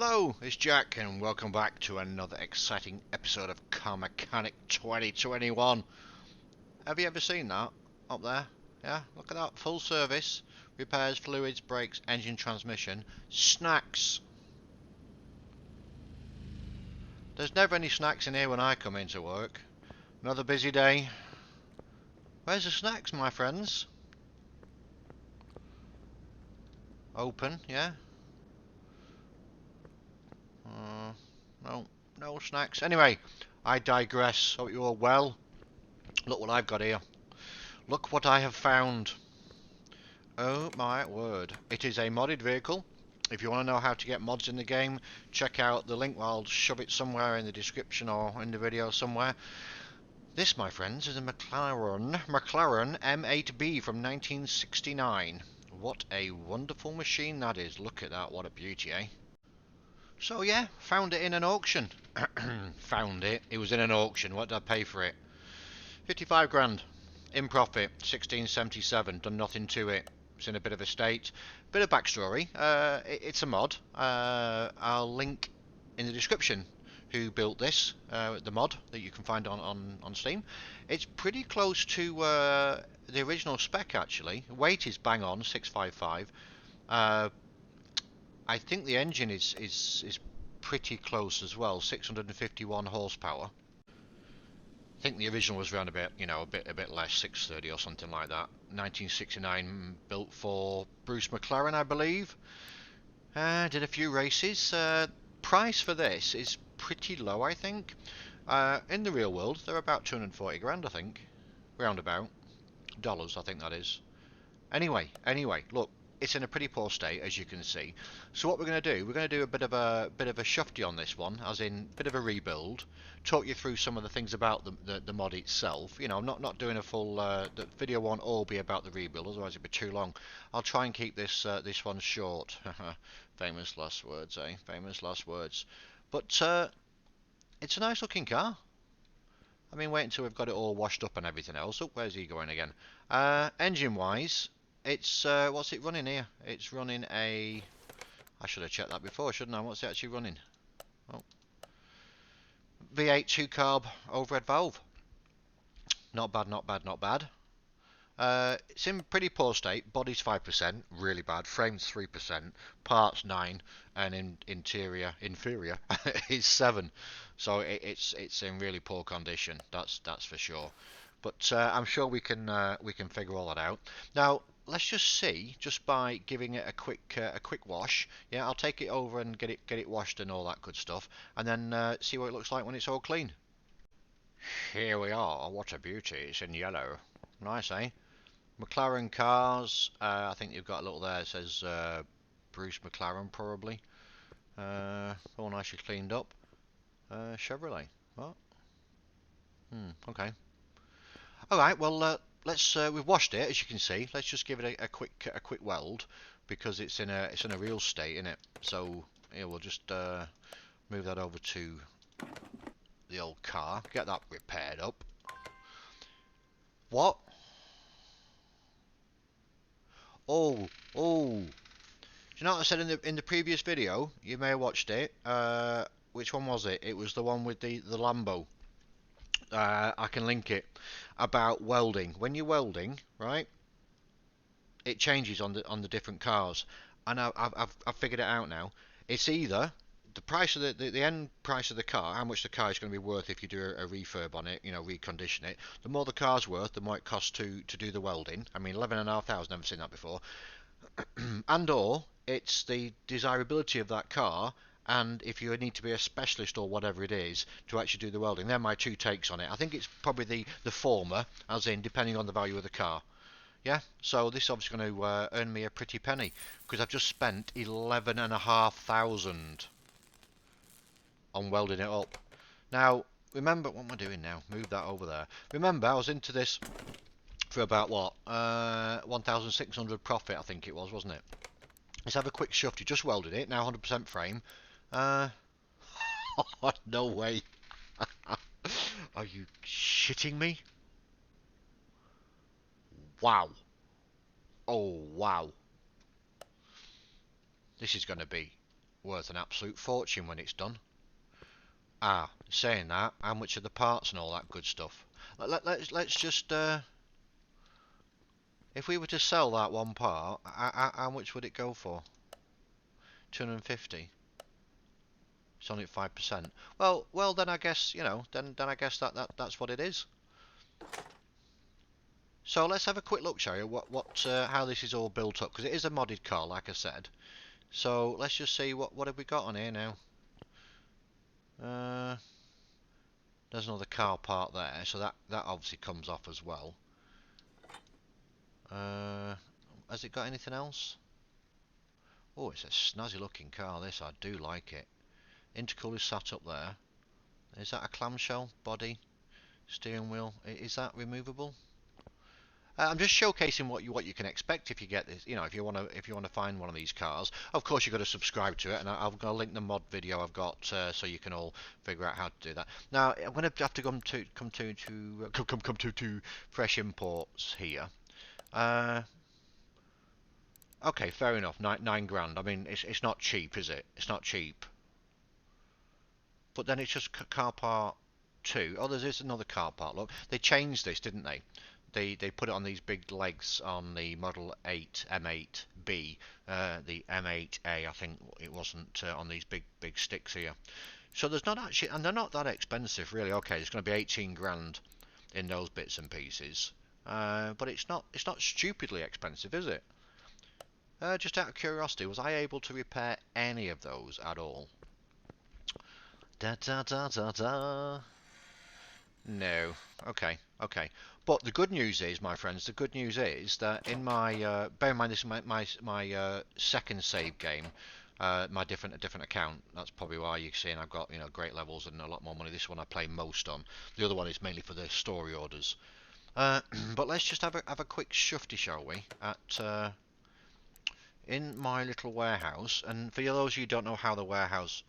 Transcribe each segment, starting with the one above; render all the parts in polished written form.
Hello, it's Jack, and welcome back to another exciting episode of Car Mechanic 2021. Have you ever seen that up there? Yeah, look at that. Full service, repairs, fluids, brakes, engine, transmission, snacks. There's never any snacks in here when I come into work. Another busy day. Where's the snacks, my friends? Open, yeah? No, no snacks. Anyway, I digress. Hope you're all well. Look what I've got here. Look what I have found. Oh my word. It is a modded vehicle. If you want to know how to get mods in the game, check out the link. I'll shove it somewhere in the description or in the video somewhere. This, my friends, is a MCLAREN M8B from 1969. What a wonderful machine that is. Look at that. What a beauty, eh? So yeah, found it in an auction. Found it. It was in an auction. What did I pay for it? 55 grand. In profit. 1677. Done nothing to it. It's in a bit of a state. Bit of backstory. It's a mod. I'll link in the description who built this, the mod that you can find on Steam. It's pretty close to the original spec actually. Weight is bang on, 655. I think the engine is pretty close as well, 651 horsepower. I think the original was around about, a bit less, 630 or something like that. 1969, built for Bruce McLaren, I believe. Did a few races. Price for this is pretty low, I think. In the real world, they're about 240 grand, I think. Roundabout. Dollars, I think that is. Anyway, look, it's in a pretty poor state, as you can see. So what we're going to do, we're going to do a bit of a shufty on this one, as in a bit of a rebuild. Talk you through some of the things about the mod itself. I'm not doing a full. The video won't all be about the rebuild, otherwise it'd be too long. I'll try and keep this one short. Famous last words, eh? Famous last words. But it's a nice looking car. I mean, wait until we've got it all washed up and everything else. Oh, where's he going again? Engine wise, it's what's it running here? It's running a. I should have checked that before, shouldn't I? What's it actually running? Oh, V8 2-carb overhead valve. Not bad, not bad, not bad. It's in pretty poor state. Body's 5%, really bad. Frame's 3%, parts 9, and inferior is 7. So it's in really poor condition. That's for sure. But I'm sure we can figure all that out. Now let's just see, just by giving it a quick wash. Yeah, I'll take it over and get it washed and all that good stuff, and then see what it looks like when it's all clean. Here we are. What a beauty! It's in yellow. Nice, eh? McLaren cars. I think you've got a little there. It says Bruce McLaren probably. All nicely cleaned up. Chevrolet. What? Okay. All right. Well, let's. We've washed it, as you can see. Let's just give it a quick weld, because it's in a real state, isn't it? So yeah, we'll just move that over to the old car. Get that repaired up. What? Oh. Do you know what I said in the previous video? You may have watched it. Which one was it? It was the one with the Lambo. I can link it, about welding. When you're welding, right, it changes on the different cars, and I've figured it out now. It's either the price of the end price of the car, how much the car is going to be worth if you do a refurb on it, recondition it. The more the car's worth, the more it costs to do the welding. I mean, 11,500, never seen that before. And or it's the desirability of that car, and if you need to be a specialist or whatever it is to actually do the welding. They're my two takes on it. I think it's probably the former, as in depending on the value of the car. Yeah, so this is obviously going to earn me a pretty penny, because I've just spent 11,500 on welding it up. Now remember, what am I doing now? Move that over there. Remember, I was into this for about what, 1,600 profit, I think it was, wasn't it? Let's have a quick shufty. Just welded it, now 100% frame. No way. Are you shitting me? Wow. Oh, wow. This is going to be worth an absolute fortune when it's done. Ah, saying that, how much are the parts and all that good stuff? Let's just if we were to sell that one part, how much would it go for? 250. It's only at 5%. Well, then I guess then I guess that's what it is. So let's have a quick look, shall we? How this is all built up, because it is a modded car, like I said. So let's just see what have we got on here now. There's another car part there, so that obviously comes off as well. Has it got anything else? Oh, it's a snazzy looking car, this. I do like it. Intercooler sat up there. Is that a clamshell body? Steering wheel. Is that removable? I'm just showcasing what you can expect if you get this. If you want to find one of these cars. Of course, you've got to subscribe to it, and I'm going to link the mod video I've got so you can all figure out how to do that. Now I'm going to have to come to fresh imports here. Okay, fair enough. Nine grand. I mean, it's not cheap, is it? It's not cheap. But then it's just car part 2. Oh, there's another car part. Look, they changed this, didn't they? They put it on these big legs on the Model 8 M8B, the M8A. I think it wasn't on these big sticks here. So there's not actually, and they're not that expensive really. Okay, it's going to be 18 grand in those bits and pieces, but it's not stupidly expensive, is it? Just out of curiosity, was I able to repair any of those at all? Da da da da da. No. Okay. But the good news is, my friends, the good news is that in my bear in mind this is my second save game, my different account. That's probably why you're seeing I've got great levels and a lot more money. This one I play most on. The other one is mainly for the story orders. But let's just have a quick shufty, shall we? At in my little warehouse. And for those of you who don't know how the warehouse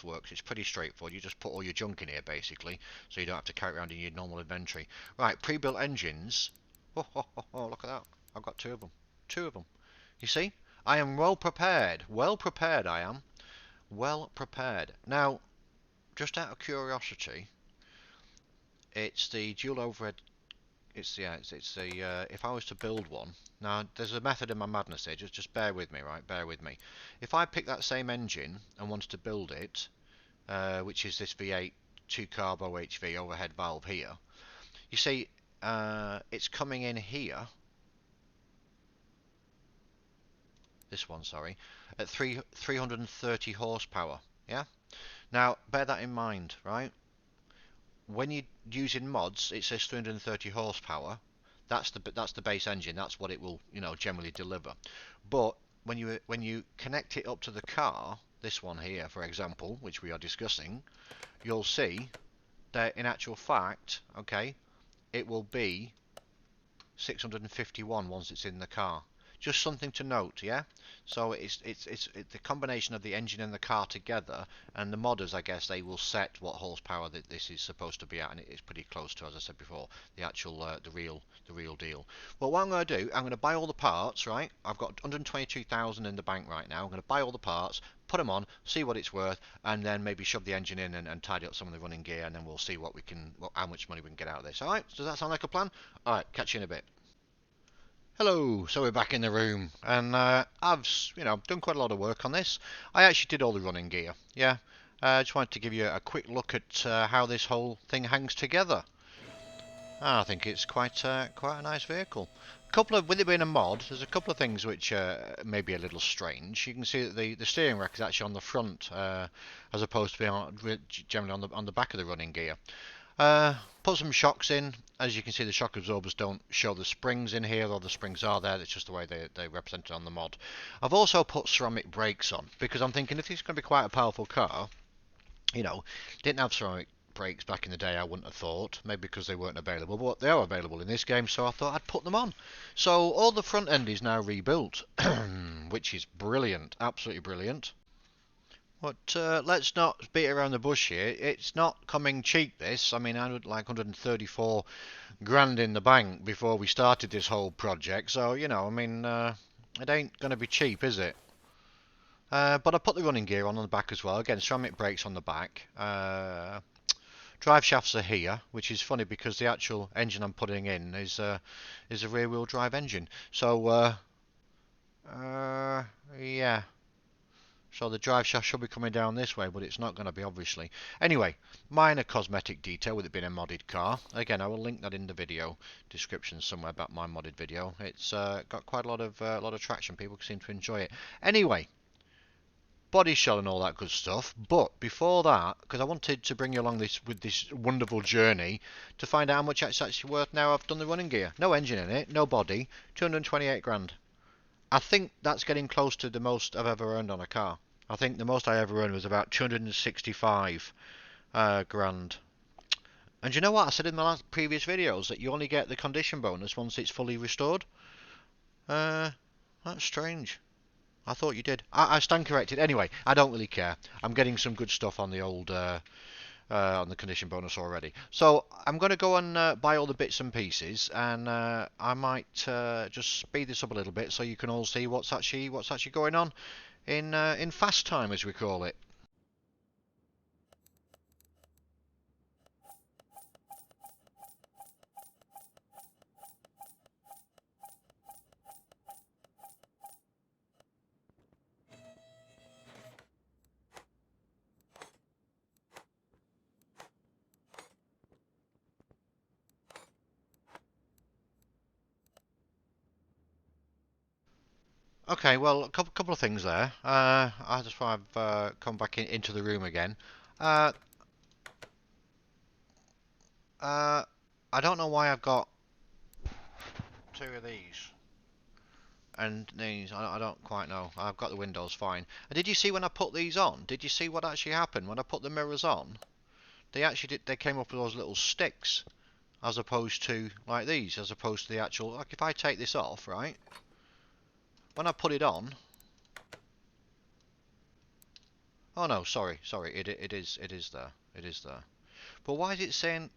works, it's pretty straightforward. You just put all your junk in here basically, so you don't have to carry it around in your normal inventory. Right, pre-built engines. Oh, look at that. I've got two of them. You see, I am well prepared. I am well prepared. Now, just out of curiosity, it's the dual overhead. It's the if I was to build one. Now there's a method in my madness here. Just bear with me, right? Bear with me. If I pick that same engine and wanted to build it, which is this V8 2 carbo HV overhead valve here, you see, it's coming in here. This one, sorry, at 330 horsepower. Yeah. Now bear that in mind, right? When you're using mods, it says 330 horsepower. That's the base engine. That's what it will generally deliver. But when you connect it up to the car, this one here, for example, which we are discussing, you'll see that in actual fact, okay, it will be 651 once it's in the car. Just something to note, yeah. So it's the combination of the engine and the car together, and the modders, I guess, they will set what horsepower that this is supposed to be at, and it's pretty close to, as I said before, the actual the real deal. Well, what I'm going to do, I'm going to buy all the parts, right? I've got 122,000 in the bank right now. I'm going to buy all the parts, put them on, see what it's worth, and then maybe shove the engine in and tidy up some of the running gear, and then we'll see how much money we can get out of this. All right? Does that sound like a plan? All right, catch you in a bit. Hello, so we're back in the room, and I've done quite a lot of work on this. I actually did all the running gear, yeah. I just wanted to give you a quick look at how this whole thing hangs together. I think it's quite a nice vehicle. With it being a mod, there's a couple of things which may be a little strange. You can see that the steering rack is actually on the front, as opposed to being generally on the back of the running gear. Put some shocks in. As you can see, the shock absorbers don't show the springs in here, though the springs are there. It's just the way they represent it on the mod. I've also put ceramic brakes on, because I'm thinking if this is going to be quite a powerful car, didn't have ceramic brakes back in the day, I wouldn't have thought. Maybe because they weren't available, but they are available in this game, so I thought I'd put them on. So all the front end is now rebuilt, which is brilliant, absolutely brilliant. But let's not beat around the bush here. It's not coming cheap, this. I mean, I would like 134 grand in the bank before we started this whole project. So, I mean, it ain't going to be cheap, is it? But I put the running gear on the back as well. Again, ceramic brakes on the back. Drive shafts are here, which is funny because the actual engine I'm putting in is a rear-wheel drive engine. So yeah. So the drive shaft should be coming down this way, but it's not going to be, obviously. Anyway, minor cosmetic detail with it being a modded car. Again, I will link that in the video description somewhere about my modded video. It's got quite a lot of traction. People seem to enjoy it. Anyway, body shell and all that good stuff. But before that, because I wanted to bring you along this wonderful journey to find out how much it's actually worth now I've done the running gear. No engine in it, no body, 228 grand. I think that's getting close to the most I've ever earned on a car. I think the most I ever earned was about 265 grand. And you know what? I said in the last previous videos that you only get the condition bonus once it's fully restored. That's strange. I thought you did. I stand corrected. Anyway, I don't really care. I'm getting some good stuff on the old on the condition bonus already. So I'm going to go and buy all the bits and pieces, and I might just speed this up a little bit so you can all see what's actually going on in fast time, as we call it. Okay, well, a couple of things there. I just want to come back into the room again. Uh, I don't know why I've got two of these and these. I don't quite know. I've got the windows fine. And did you see when I put these on? Did you see what actually happened when I put the mirrors on? They actually did. They came up with those little sticks, as opposed to like these, as opposed to the actual. Like if I take this off, right? When I put it on. Oh no, sorry. It is there. It is there. But why is it saying,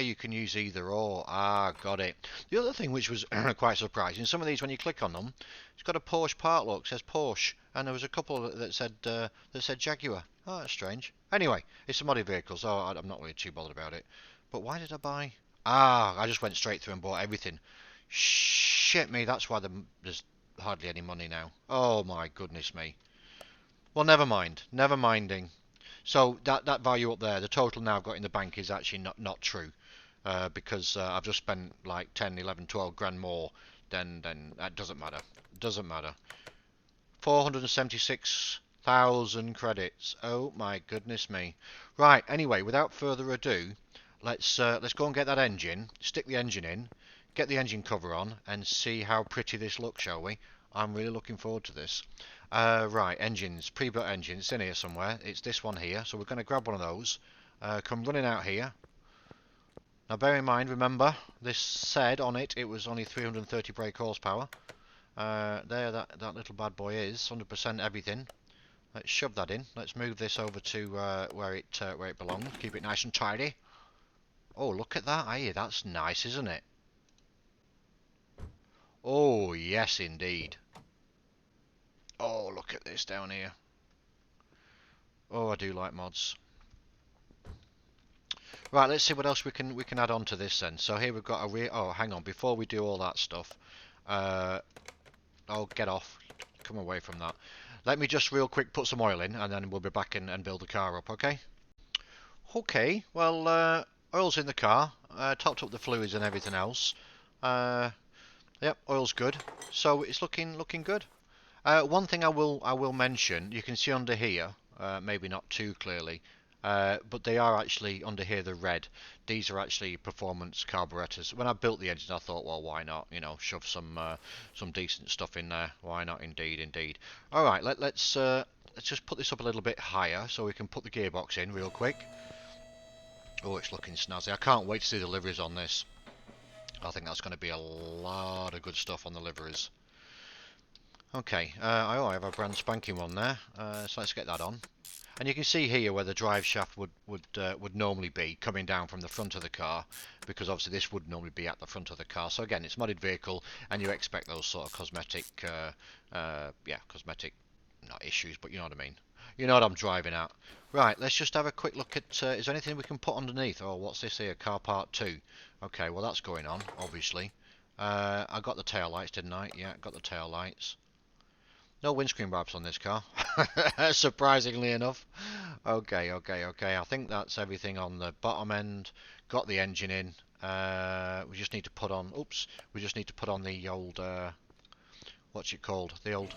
you can use either or? Got it. The other thing which was quite surprising, some of these when you click on them, it's got a Porsche part look, says Porsche, and there was a couple that said Jaguar. Oh, that's strange. Anyway, it's a modded vehicle, so I'm not really too bothered about it. But why did I buy? I just went straight through and bought everything. Shit me, that's why there's hardly any money now. Oh my goodness me. Well, never mind. Never minding. So that value up there, the total now I've got in the bank is actually not true, because I've just spent like 10, 11, 12 grand more. Then that doesn't matter. Doesn't matter. 476,000 credits. Oh my goodness me. Right. Anyway, without further ado, let's go and get that engine. Stick the engine in. Get the engine cover on and see how pretty this looks, shall we? I'm really looking forward to this. Right, engines, pre-built engine, it's in here somewhere. It's this one here, so we're going to grab one of those. Come running out here. Now bear in mind, remember, this said on it, it was only 330 brake horsepower. There, that little bad boy is, 100% everything. Let's shove that in. Let's move this over to where it belongs. Keep it nice and tidy. Oh, look at that, hey, that's nice, isn't it? Oh, yes, indeed. Oh, look at this down here. Oh, I do like mods. Right, let's see what else we can add on to this then. So here we've got a rear. Oh, hang on. Before we do all that stuff, oh, get off. Come away from that. Let me just real quick put some oil in, and then we'll be back and build the car up. Okay. Okay. Well, oil's in the car. Topped up the fluids and everything else. Yep, oil's good. So it's looking good. One thing I will mention, you can see under here, maybe not too clearly, but they are actually under here, the red. These are actually performance carburetors. When I built the engine, I thought, well, why not? You know, shove some decent stuff in there. Why not? Indeed. All right, let's just put this up a little bit higher so we can put the gearbox in real quick. Oh, it's looking snazzy. I can't wait to see the liveries on this. I think that's going to be a lot of good stuff on the liveries. Okay, I have a brand spanking one there, so let's get that on. And you can see here where the drive shaft would normally be coming down from the front of the car, because obviously this would normally be at the front of the car. So again, it's modded vehicle, and you expect those sort of cosmetic not issues, but you know what I mean. You know what I'm driving at. Right, let's just have a quick look at, is there anything we can put underneath? Oh, what's this here? Car part 2. Okay, well that's going on, obviously. I got the tail lights, didn't I? Yeah, got the tail lights. No windscreen wipers on this car, surprisingly enough. Okay. I think that's everything on the bottom end. Got the engine in. We just need to put on, oops, we just need to put on the old, what's it called? The old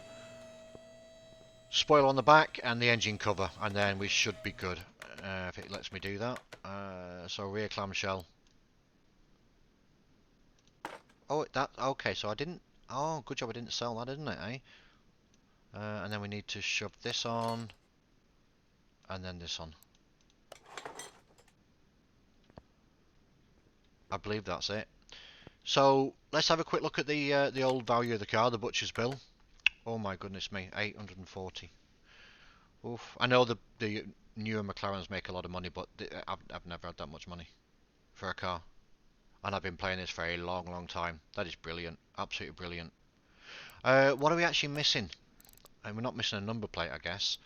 spoiler on the back and the engine cover, and then we should be good, if it lets me do that. So rear clamshell. Oh, that, okay, so I didn't, oh, good job I didn't sell that, didn't it, eh? And then we need to shove this on, and then this on. I believe that's it. So let's have a quick look at the old value of the car, the butcher's bill. Oh my goodness me, 840. Oof. I know the newer McLarens make a lot of money, but I've never had that much money for a car, and I've been playing this for a long time. That is brilliant, absolutely brilliant. What are we actually missing? And we're not missing a number plate, I guess.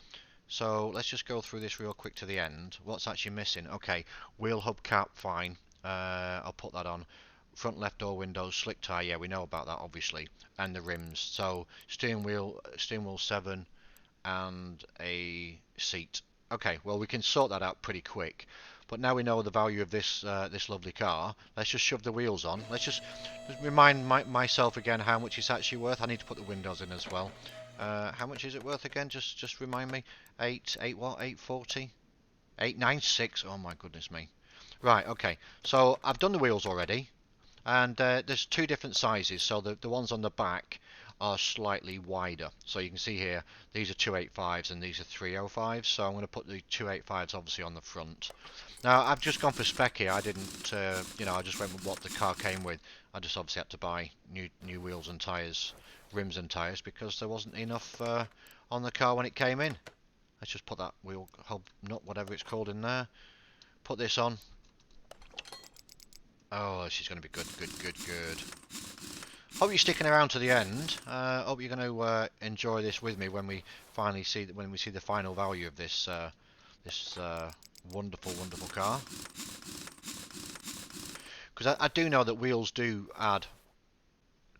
So let's just go through this real quick to the end. What's actually missing? Okay, wheel hub cap, fine. I'll put that on. Front left door windows, slick tyre, yeah, we know about that obviously, and the rims. So steering wheel 7, and a seat. Okay, well we can sort that out pretty quick. But now we know the value of this lovely car. Let's just shove the wheels on. Let's just remind myself again how much it's actually worth. I need to put the windows in as well. How much is it worth again? Just remind me. 840? 896. Oh my goodness me. Right, okay. So I've done the wheels already, and there's two different sizes. So the ones on the back are slightly wider. So you can see here, these are 285s and these are 305s. So I'm going to put the 285s obviously on the front. Now I've just gone for spec here. I didn't, I just went with what the car came with. I just obviously had to buy new wheels and tyres, rims and tyres, because there wasn't enough on the car when it came in. Let's just put that wheel hub nut, whatever it's called, in there. Put this on. Oh, this is going to be good. Hope you're sticking around to the end. Hope you're going to enjoy this with me when we finally see the final value of this wonderful car. Because I do know that wheels do add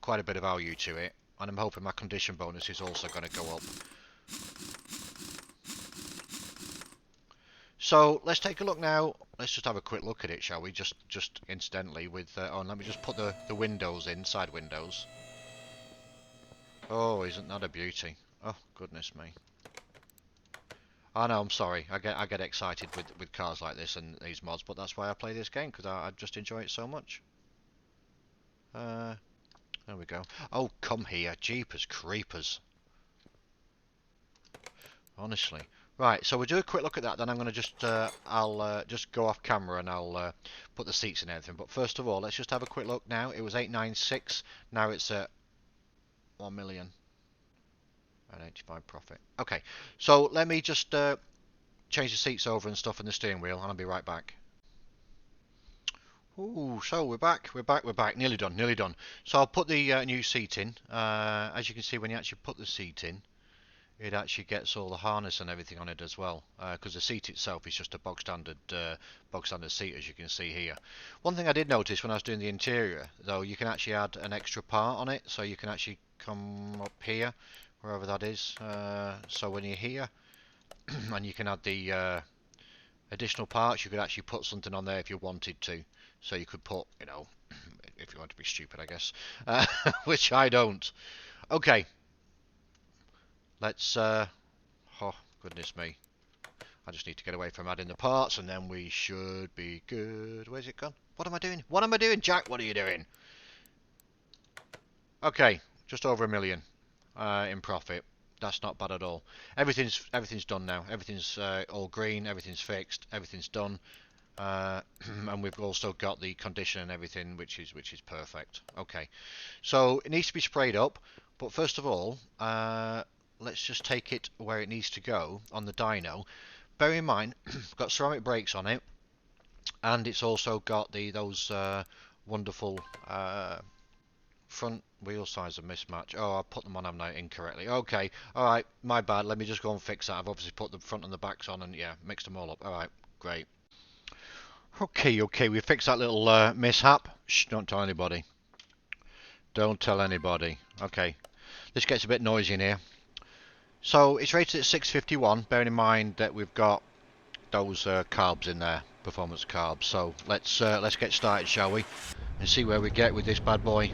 quite a bit of value to it, and I'm hoping my condition bonus is also going to go up. So let's take a look now. Let's just have a quick look at it, shall we? Just incidentally with oh, let me just put the windows in, side windows. Oh, isn't that a beauty? Oh, goodness me. Oh no, I'm sorry. I get excited with cars like this and these mods, but that's why I play this game, because I just enjoy it so much. There we go. Oh, come here, jeepers creepers. Honestly. Right, so we'll do a quick look at that, then I'm going to I'll just go off camera and I'll put the seats and everything. But first of all, let's just have a quick look now. It was 896, now it's at 1 million and 85 profit. Okay, so let me just change the seats over and stuff in the steering wheel, and I'll be right back. Ooh, so we're back, nearly done. So I'll put the new seat in. As you can see, when you actually put the seat in, it actually gets all the harness and everything on it as well, because the seat itself is just a bog standard seat, as you can see here. One thing I did notice when I was doing the interior, though, you can actually add an extra part on it, so you can actually come up here, wherever that is. So when you're here, and you can add the additional parts, you could actually put something on there if you wanted to. So you could put, if you want to be stupid, I guess, which I don't. Okay. Let's, oh, goodness me. I just need to get away from adding the parts, and then we should be good. Where's it gone? What am I doing? Jack, what are you doing? Okay, just over 1 million in profit. That's not bad at all. Everything's done now. Everything's all green. Everything's fixed. Everything's done. And we've also got the condition and everything, which is perfect. Okay, so it needs to be sprayed up, but first of all, let's just take it where it needs to go on the dyno. Bear in mind, got ceramic brakes on it, and it's also got those wonderful Front wheel size a mismatch. Oh, I put them on M9 incorrectly. Okay, alright, my bad. Let me just go and fix that. I've obviously put the front and the backs on and yeah, mixed them all up. Alright, great. Okay, we fixed that little mishap. Shh, don't tell anybody. Don't tell anybody. Okay, this gets a bit noisy in here. So it's rated at 651, bearing in mind that we've got those carbs in there, performance carbs. So let's get started, shall we? And see where we get with this bad boy.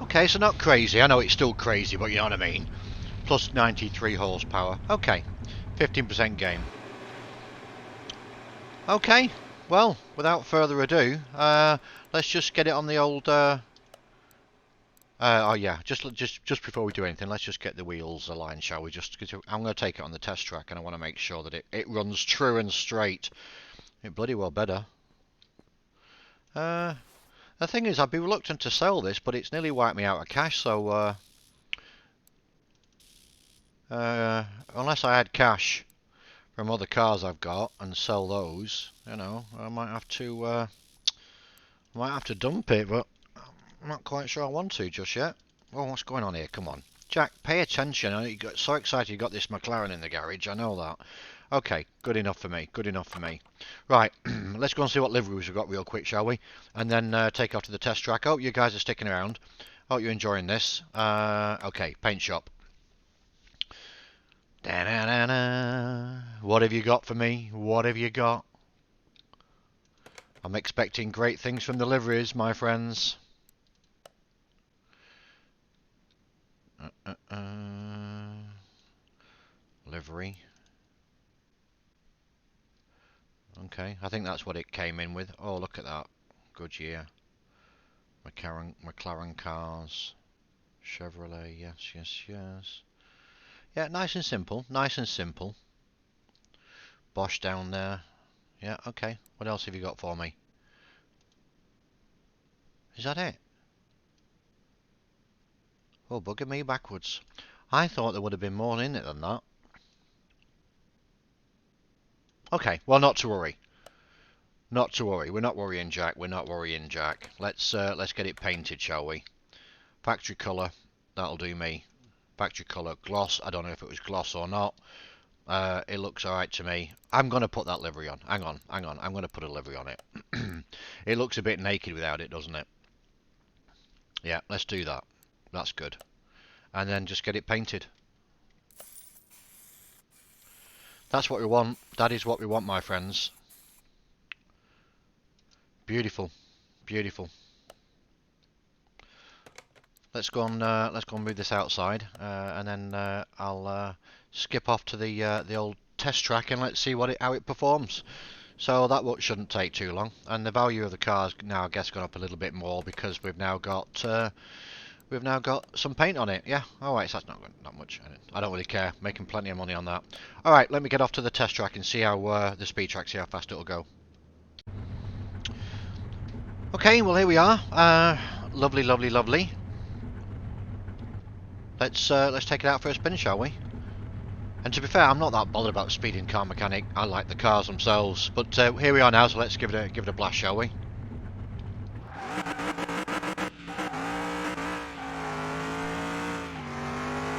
Okay, so not crazy. I know it's still crazy, but you know what I mean. Plus 93 horsepower. Okay, 15% gain. Okay, well, without further ado, let's just get it on the old. Oh yeah, just before we do anything, let's just get the wheels aligned, shall we? Just because I'm going to take it on the test track, and I want to make sure that it runs true and straight. It bloody well better. The thing is, I'd be reluctant to sell this, but it's nearly wiped me out of cash, so unless I had cash from other cars I've got and sell those, you know, I might have to dump it, but I'm not quite sure I want to just yet. Oh, what's going on here? Come on, Jack, pay attention. You got so excited you got this McLaren in the garage. I know that. Okay, good enough for me. Good enough for me. Right, let's go and see what liveries we've got real quick, shall we? And then take off to the test track. Hope you guys are sticking around. Hope you're enjoying this. Okay, paint shop. Da-na-na-na. What have you got for me? What have you got? I'm expecting great things from the liveries, my friends. Livery. Okay, I think that's what it came in with. Oh, look at that. Goodyear. McLaren cars. Chevrolet, yes. Yeah, nice and simple, nice and simple. Bosch down there. Yeah, okay. What else have you got for me? Is that it? Oh, bugger me backwards. I thought there would have been more in it than that. Okay, well, not to worry. Not to worry. We're not worrying, Jack. We're not worrying, Jack. Let's get it painted, shall we? Factory colour. That'll do me. Factory colour. Gloss. I don't know if it was gloss or not. It looks alright to me. I'm going to put that livery on. Hang on. I'm going to put a livery on it. It looks a bit naked without it, doesn't it? Yeah, let's do that. That's good. And then just get it painted. That's what we want. That is what we want, my friends. Beautiful. Beautiful. Let's go and move this outside, and then I'll skip off to the old test track and let's see how it performs. So that shouldn't take too long, and the value of the car's now I guess gone up a little bit more because we've now got some paint on it. Yeah, alright, so that's not much. I don't really care. Making plenty of money on that. Alright, let me get off to the test track and see how the speed track, see how fast it'll go. Okay, well here we are. Lovely. Let's take it out for a spin, shall we? And to be fair, I'm not that bothered about speeding car mechanic. I like the cars themselves. But here we are now, so let's give it a blast, shall we?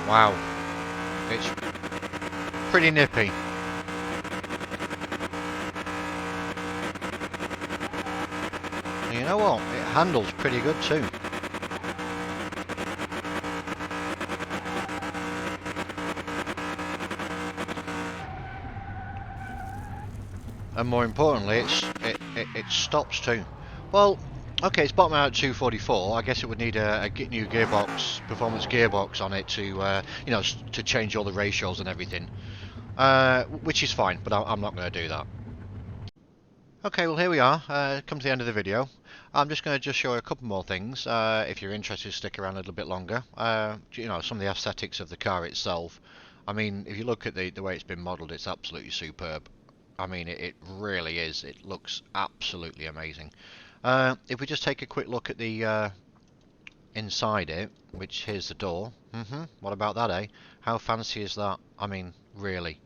Wow, it's pretty nippy. And you know what? It handles pretty good too. And more importantly, it stops too. Well, okay, it's bottom out at 244. I guess it would need a new gearbox, performance gearbox on it to, you know, to change all the ratios and everything, which is fine. But I'm not going to do that. Okay, well here we are. Come to the end of the video. I'm just going to show you a couple more things. If you're interested, stick around a little bit longer. You know, some of the aesthetics of the car itself. I mean, if you look at the way it's been modelled, it's absolutely superb. I mean, it really is. It looks absolutely amazing. If we just take a quick look at the inside it, which here's the door. What about that, eh? How fancy is that? I mean, really,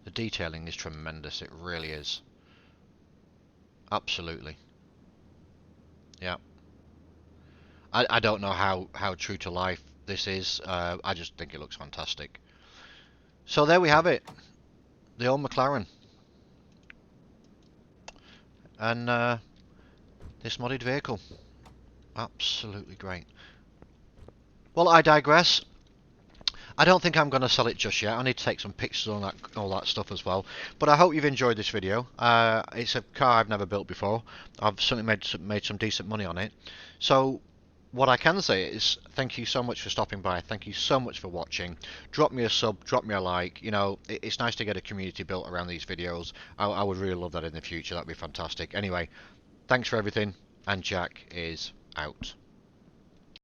the detailing is tremendous. It really is. Absolutely. Yeah. I don't know how true to life this is. I just think it looks fantastic. So there we have it. The old McLaren. And this modded vehicle. Absolutely great. Well, I digress. I don't think I'm going to sell it just yet. I need to take some pictures on that, all that stuff as well. But I hope you've enjoyed this video. It's a car I've never built before. I've certainly made some decent money on it. So what I can say is thank you so much for stopping by. Thank you so much for watching. Drop me a sub, drop me a like. You know, it's nice to get a community built around these videos. I would really love that in the future. That'd be fantastic. Anyway, thanks for everything, and Jack is out.